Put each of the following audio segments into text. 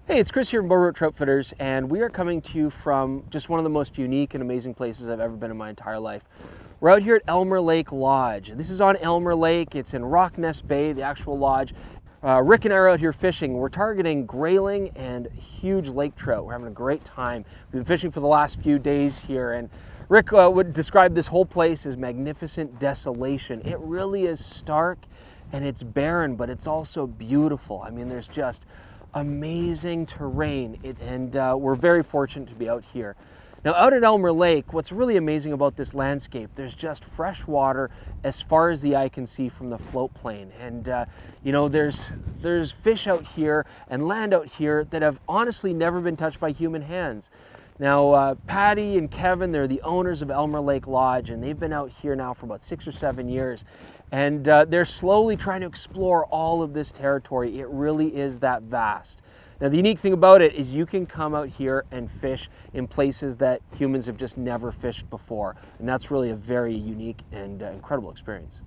Hey, it's Chris here from Troutfitters, and we are coming to you from just one of the most unique and amazing places I've ever been in my entire life. We're out here at Aylmer Lake Lodge. This is on Aylmer Lake. It's in Rock Nest Bay, the actual lodge. Rick and I are out here fishing. We're targeting grayling and huge lake trout. We're having a great time. We've been fishing for the last few days here, and Rick would describe this whole place as magnificent desolation. It really is stark and it's barren, but it's also beautiful. I mean, there's just amazing terrain, and we're very fortunate to be out here. Now, out at Aylmer Lake, what's really amazing about this landscape, there's just fresh water as far as the eye can see from the float plane. And you know, there's fish out here and land out here that have honestly never been touched by human hands. Now, Patty and Kevin, they're the owners of Aylmer Lake Lodge, and they've been out here now for about 6 or 7 years. And they're slowly trying to explore all of this territory. It really is that vast. Now, the unique thing about it is you can come out here and fish in places that humans have just never fished before. And that's really a very unique and incredible experience.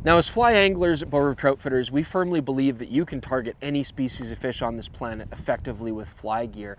Now, as fly anglers at Bow River Troutfitters, we firmly believe that you can target any species of fish on this planet effectively with fly gear.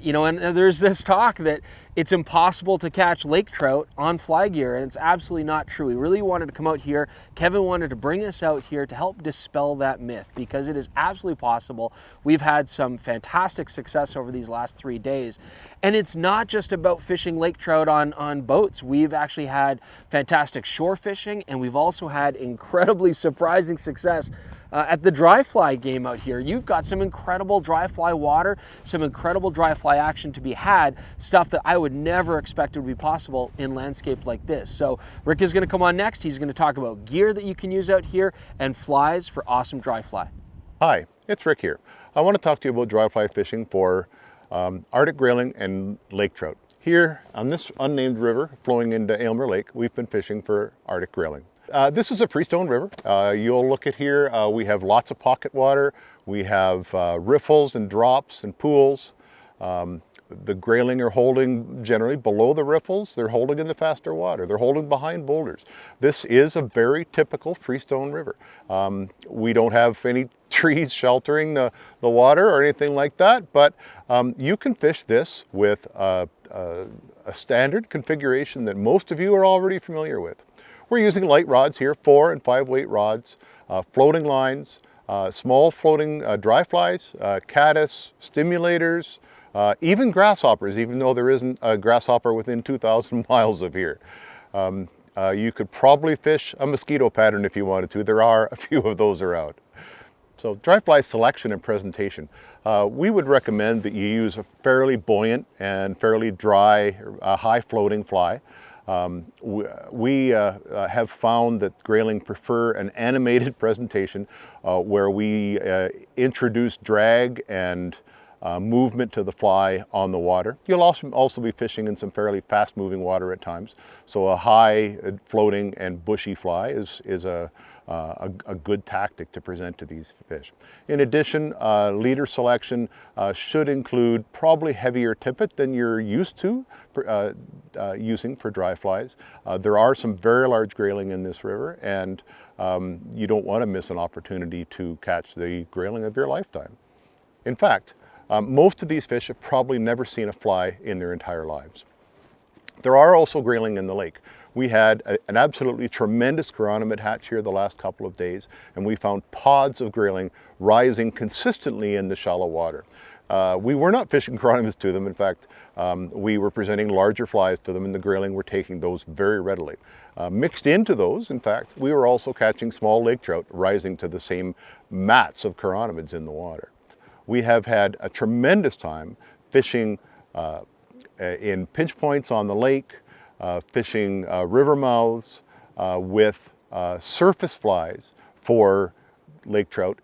You know, and there's this talk that it's impossible to catch lake trout on fly gear, and it's absolutely not true. We really wanted to come out here. Kevin wanted to bring us out here to help dispel that myth, because it is absolutely possible. We've had some fantastic success over these last 3 days, and it's not just about fishing lake trout on boats. We've actually had fantastic shore fishing, and we've also had incredibly surprising success at the dry fly game out here. You've got some incredible dry fly water, some incredible dry fly action to be had, stuff that I would never expect would be possible in landscape like this. So Rick is going to come on next. He's going to talk about gear that you can use out here and flies for awesome dry fly. Hi, it's Rick here. I want to talk to you about dry fly fishing for Arctic grayling and lake trout. Here on this unnamed river flowing into Aylmer Lake, we've been fishing for Arctic grayling. This is a freestone river. You'll look at here, we have lots of pocket water. We have riffles and drops and pools. The grayling are holding generally below the riffles. They're holding in the faster water. They're holding behind boulders. This is a very typical freestone river. We don't have any trees sheltering the water or anything like that, but you can fish this with a standard configuration that most of you are already familiar with. We're using light rods here, 4 and 5 weight rods, floating lines, small floating dry flies, caddis, stimulators, even grasshoppers, even though there isn't a grasshopper within 2,000 miles of here. You could probably fish a mosquito pattern if you wanted to. There are a few of those around. So dry fly selection and presentation. We would recommend that you use a fairly buoyant and fairly dry, high floating fly. We have found that grayling prefer an animated presentation where we introduce drag and movement to the fly on the water. You'll also be fishing in some fairly fast moving water at times. So a high floating and bushy fly is a good tactic to present to these fish. In addition, leader selection should include probably heavier tippet than you're used to using for dry flies. There are some very large grayling in this river, and you don't want to miss an opportunity to catch the grayling of your lifetime. In fact, most of these fish have probably never seen a fly in their entire lives. There are also grayling in the lake. We had an absolutely tremendous chironomid hatch here the last couple of days, and we found pods of grayling rising consistently in the shallow water. We were not fishing chironomids to them. In fact, we were presenting larger flies to them, and the grayling were taking those very readily. Mixed into those, in fact, we were also catching small lake trout rising to the same mats of chironomids in the water. We have had a tremendous time fishing in pinch points on the lake, fishing river mouths with surface flies for lake trout,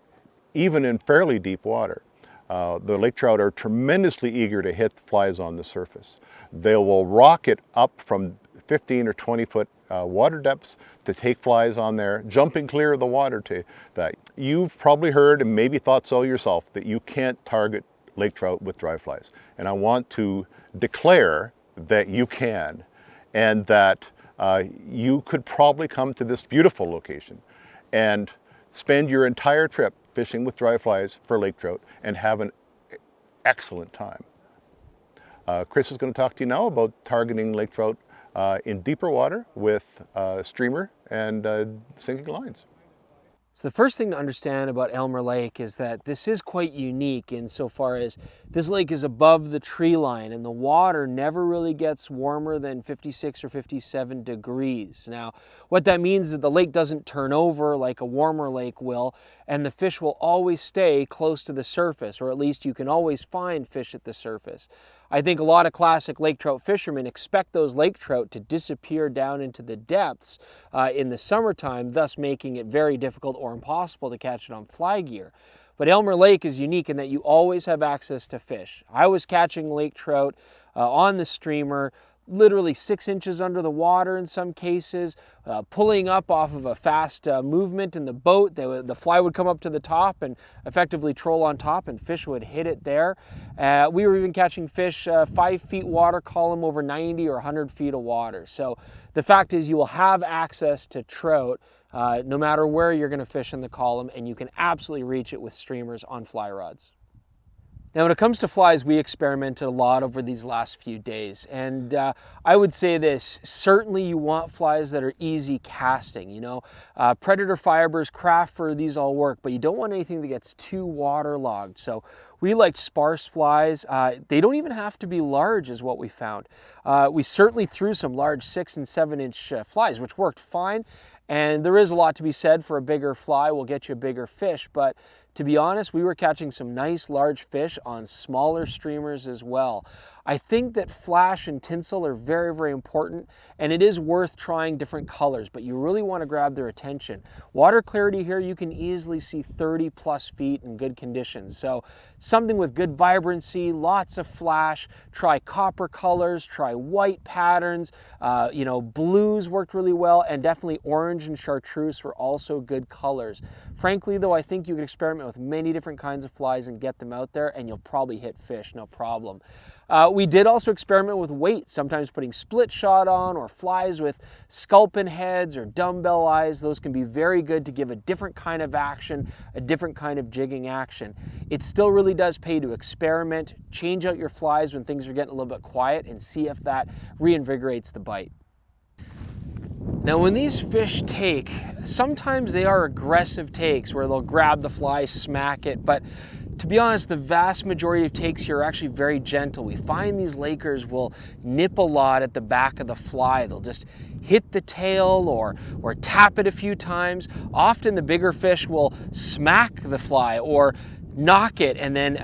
even in fairly deep water. The lake trout are tremendously eager to hit the flies on the surface. They will rocket up from 15 or 20 foot water depths to take flies on there, jumping clear of the water to that. You've probably heard and maybe thought so yourself that you can't target lake trout with dry flies. And I want to declare that you can, and that you could probably come to this beautiful location and spend your entire trip fishing with dry flies for lake trout and have an excellent time. Chris is going to talk to you now about targeting lake trout in deeper water with streamer and sinking lines. So the first thing to understand about Aylmer Lake is that this is quite unique insofar as this lake is above the tree line and the water never really gets warmer than 56 or 57 degrees. Now, what that means is that the lake doesn't turn over like a warmer lake will, and the fish will always stay close to the surface, or at least you can always find fish at the surface. I think a lot of classic lake trout fishermen expect those lake trout to disappear down into the depths in the summertime, thus making it very difficult or impossible to catch it on fly gear. But Aylmer Lake is unique in that you always have access to fish. I was catching lake trout on the streamer, literally 6 inches under the water in some cases, pulling up off of a fast movement in the boat. The fly would come up to the top and effectively troll on top, and fish would hit it there. We were even catching fish 5 feet water column over 90 or 100 feet of water. So the fact is you will have access to trout no matter where you're going to fish in the column, and you can absolutely reach it with streamers on fly rods. Now, when it comes to flies, we experimented a lot over these last few days, and I would say this: certainly you want flies that are easy casting. You know, predator fibers, craft fur, these all work, but you don't want anything that gets too waterlogged. So we like sparse flies. They don't even have to be large, is what we found. We certainly threw some large 6 and 7 inch flies, which worked fine. And there is a lot to be said for a bigger fly will get you a bigger fish, but to be honest, we were catching some nice large fish on smaller streamers as well. I think that flash and tinsel are very, very important, and it is worth trying different colors, but you really want to grab their attention. Water clarity here, you can easily see 30 plus feet in good conditions. So something with good vibrancy, lots of flash, try copper colors, try white patterns, blues worked really well, and definitely orange and chartreuse were also good colors. Frankly though, I think you could experiment with many different kinds of flies and get them out there, and you'll probably hit fish, no problem. We did also experiment with weight, sometimes putting split shot on, or flies with sculpin heads or dumbbell eyes. Those can be very good to give a different kind of action, a different kind of jigging action. It still really does pay to experiment, change out your flies when things are getting a little bit quiet, and see if that reinvigorates the bite. Now, when these fish take, sometimes they are aggressive takes where they'll grab the fly, smack it, but to be honest, the vast majority of takes here are actually very gentle. We find these lakers will nip a lot at the back of the fly. They'll just hit the tail or tap it a few times. Often the bigger fish will smack the fly or knock it and then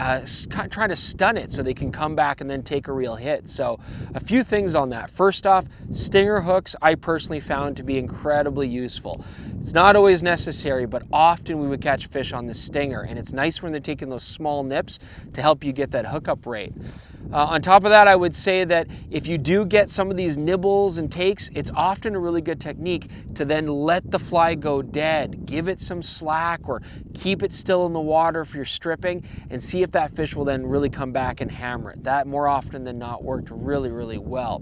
try to stun it so they can come back and then take a real hit. So a few things on that. First off, stinger hooks I personally found to be incredibly useful. It's not always necessary, but often we would catch fish on the stinger, and it's nice when they're taking those small nips to help you get that hookup rate. On top of that, I would say that if you do get some of these nibbles and takes, it's often a really good technique to then let the fly go dead. Give it some slack or keep it still in the water if you're stripping, and see if that fish will then really come back and hammer it. That more often than not worked really, really well.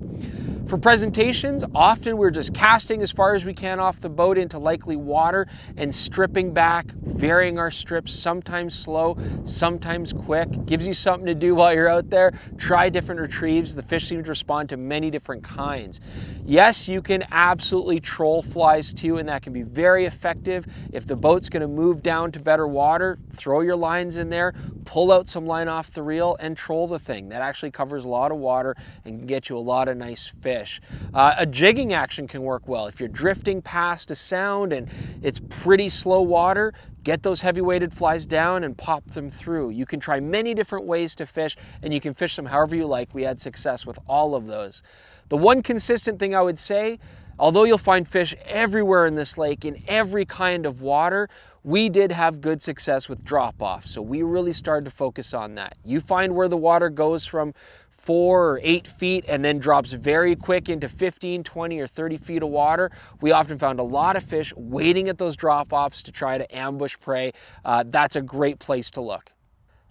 For presentations, often we're just casting as far as we can off the boat into likely water and stripping back, varying our strips, sometimes slow, sometimes quick. Gives you something to do while you're out there. Try different retrieves. The fish seem to respond to many different kinds. Yes, you can absolutely troll flies too, and that can be very effective. If the boat's going to move down to better water, throw your lines in there, pull out some line off the reel, and troll the thing. That actually covers a lot of water and can get you a lot of nice fish. A jigging action can work well. If you're drifting past a sound and it's pretty slow water, get those heavy weighted flies down and pop them through. You can try many different ways to fish, and you can fish them however you like. We had success with all of those. The one consistent thing I would say, although you'll find fish everywhere in this lake in every kind of water, we did have good success with drop off. So we really started to focus on that. You find where the water goes from 4 or 8 feet and then drops very quick into 15, 20, or 30 feet of water. We often found a lot of fish waiting at those drop-offs to try to ambush prey. That's a great place to look.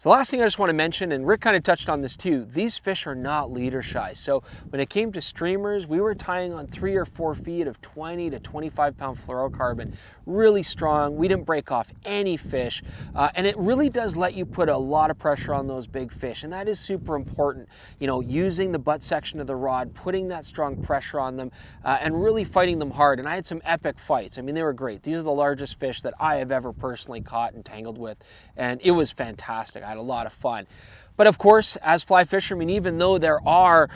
So the last thing I just want to mention, and Rick kind of touched on this too, these fish are not leader shy. So when it came to streamers, we were tying on 3 or 4 feet of 20 to 25 pound fluorocarbon, really strong. We didn't break off any fish. And it really does let you put a lot of pressure on those big fish. And that is super important. You know, using the butt section of the rod, putting that strong pressure on them, and really fighting them hard. And I had some epic fights. I mean, they were great. These are the largest fish that I have ever personally caught and tangled with. And it was fantastic. I had a lot of fun. But of course, as fly fishermen, even though there are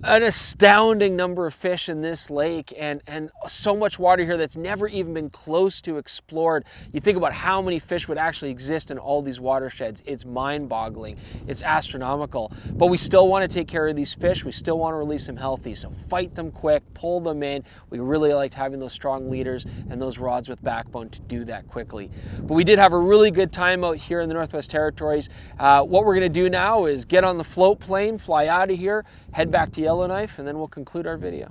an astounding number of fish in this lake and so much water here that's never even been close to explored, you think about how many fish would actually exist in all these watersheds. It's mind-boggling. It's astronomical. But we still want to take care of these fish. We still want to release them healthy. So fight them quick, pull them in. We really liked having those strong leaders and those rods with backbone to do that quickly. But we did have a really good time out here in the Northwest Territories. What we're going to do now is get on the float plane, fly out of here, head back to Yellowknife, and then we'll conclude our video.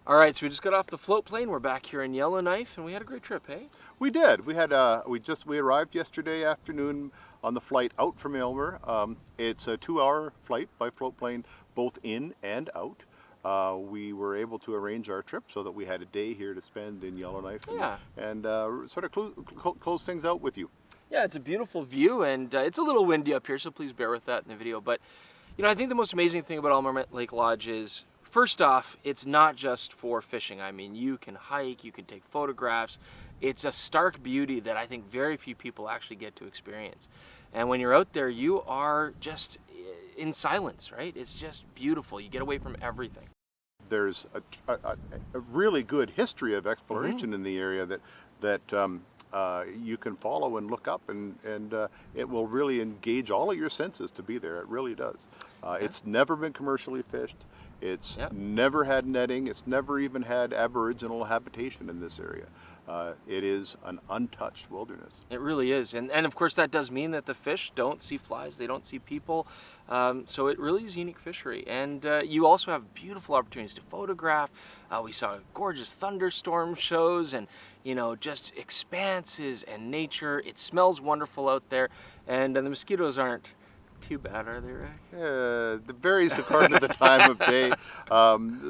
All right, so we just got off the float plane. We're back here in Yellowknife, and we had a great trip, hey? We did. We had we arrived yesterday afternoon on the flight out from Aylmer. It's a 2-hour flight by float plane, both in and out. We were able to arrange our trip so that we had a day here to spend in Yellowknife and sort of close things out with you. Yeah, it's a beautiful view, and it's a little windy up here, so please bear with that in the video. But, you know, I think the most amazing thing about Aylmer Lake Lodge is, first off, it's not just for fishing. I mean, you can hike, you can take photographs. It's a stark beauty that I think very few people actually get to experience. And when you're out there, you are just in silence, right? It's just beautiful. You get away from everything. There's a really good history of exploration in the area that you can follow and look up, and it will really engage all of your senses to be there. It really does. It's never been commercially fished. It's never had netting. It's never even had Aboriginal habitation in this area. It is an untouched wilderness. It really is. And of course that does mean that the fish don't see flies, they don't see people. So it really is a unique fishery. And you also have beautiful opportunities to photograph. We saw gorgeous thunderstorm shows and, you know, just expanses and nature. It smells wonderful out there. And the mosquitoes aren't too bad, are they, Rick? It varies according to the time of day.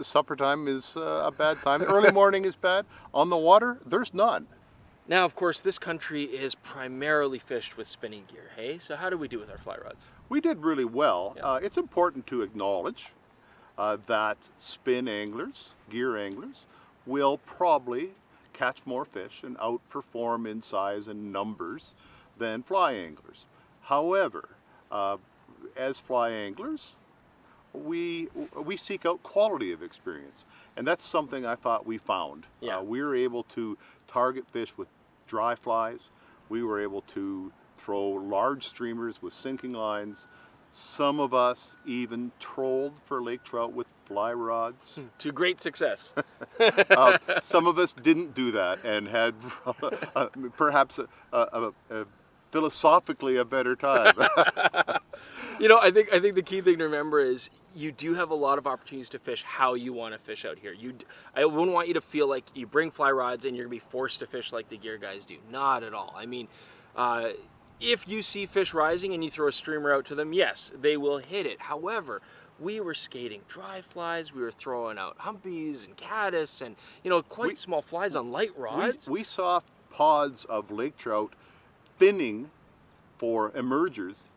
Supper time is a bad time. Early morning is bad. On the water, there's none. Now, of course, this country is primarily fished with spinning gear, hey? So how do we do with our fly rods? We did really well. It's important to acknowledge that spin anglers, gear anglers, will probably catch more fish and outperform in size and numbers than fly anglers. However, as fly anglers, we seek out quality of experience, and that's something I thought we found. We were able to target fish with dry flies. We were able to throw large streamers with sinking lines. Some of us even trolled for lake trout with fly rods. To great success. Some of us didn't do that and had perhaps a philosophically a better time. You know, I think the key thing to remember is you do have a lot of opportunities to fish how you want to fish out here. I wouldn't want you to feel like you bring fly rods and you're going to be forced to fish like the gear guys do. Not at all. I mean, If you see fish rising and you throw a streamer out to them, yes, they will hit it. However, we were skating dry flies, we were throwing out humpies and caddis and, you know, quite small flies on light rods. We saw pods of lake trout thinning for emergers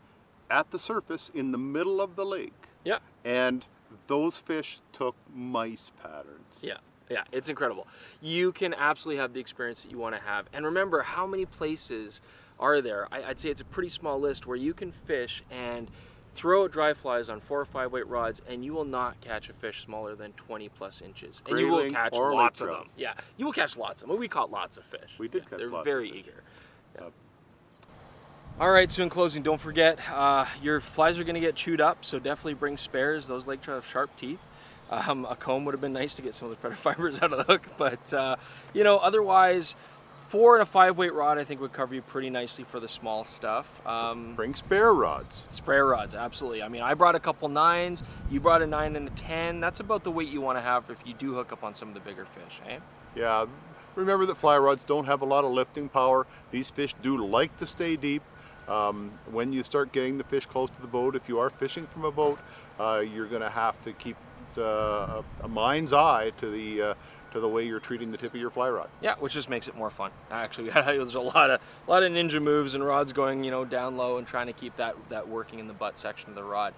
at the surface in the middle of the lake. Yeah. And those fish took mice patterns. Yeah. Yeah, it's incredible. You can absolutely have the experience that you want to have. And remember, how many places are there? I'd say it's a pretty small list where you can fish and throw out dry flies on 4 or 5 weight rods, and you will not catch a fish smaller than 20 plus inches. And you will Grayling catch or lots lake of trout. them. Yeah, you will catch lots of them. We caught lots of fish. We did catch They're lots very of fish. eager. Yeah. All right, so in closing, don't forget, your flies are going to get chewed up, so definitely bring spares. Those lake trout have sharp teeth. A comb would have been nice to get some of the predator fibers out of the hook, but you know, otherwise, 4 and a 5 weight rod I think would cover you pretty nicely for the small stuff. Bring spare rods. Spare rods, absolutely. I mean, I brought a couple 9s, you brought a 9 and a 10. That's about the weight you want to have if you do hook up on some of the bigger fish, eh? Yeah, remember that fly rods don't have a lot of lifting power. These fish do like to stay deep. When you start getting the fish close to the boat, if you are fishing from a boat, you're going to have to keep a mind's eye to the way you're treating the tip of your fly rod. Yeah, which just makes it more fun. Actually, there's a lot of ninja moves and rods going, you know, down low and trying to keep that working in the butt section of the rod.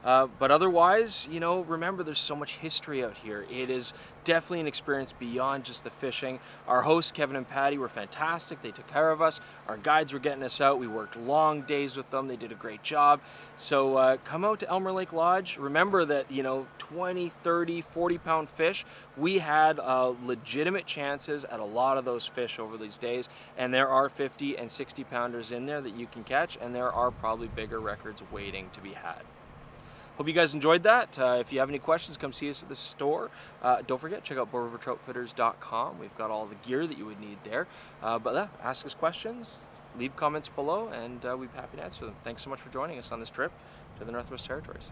But otherwise, you know, remember there's so much history out here. It is definitely an experience beyond just the fishing. Our hosts, Kevin and Patty, were fantastic. They took care of us. Our guides were getting us out. We worked long days with them. They did a great job. So come out to Aylmer Lake Lodge. Remember that, you know, 20, 30, 40-pound fish, we had legitimate chances at a lot of those fish over these days. And there are 50 and 60-pounders in there that you can catch, and there are probably bigger records waiting to be had. Hope you guys enjoyed that. If you have any questions, come see us at the store. Don't forget, check out BoardRiverTroutfitters.com. We've got all the gear that you would need there. But ask us questions, leave comments below, and we'd be happy to answer them. Thanks so much for joining us on this trip to the Northwest Territories.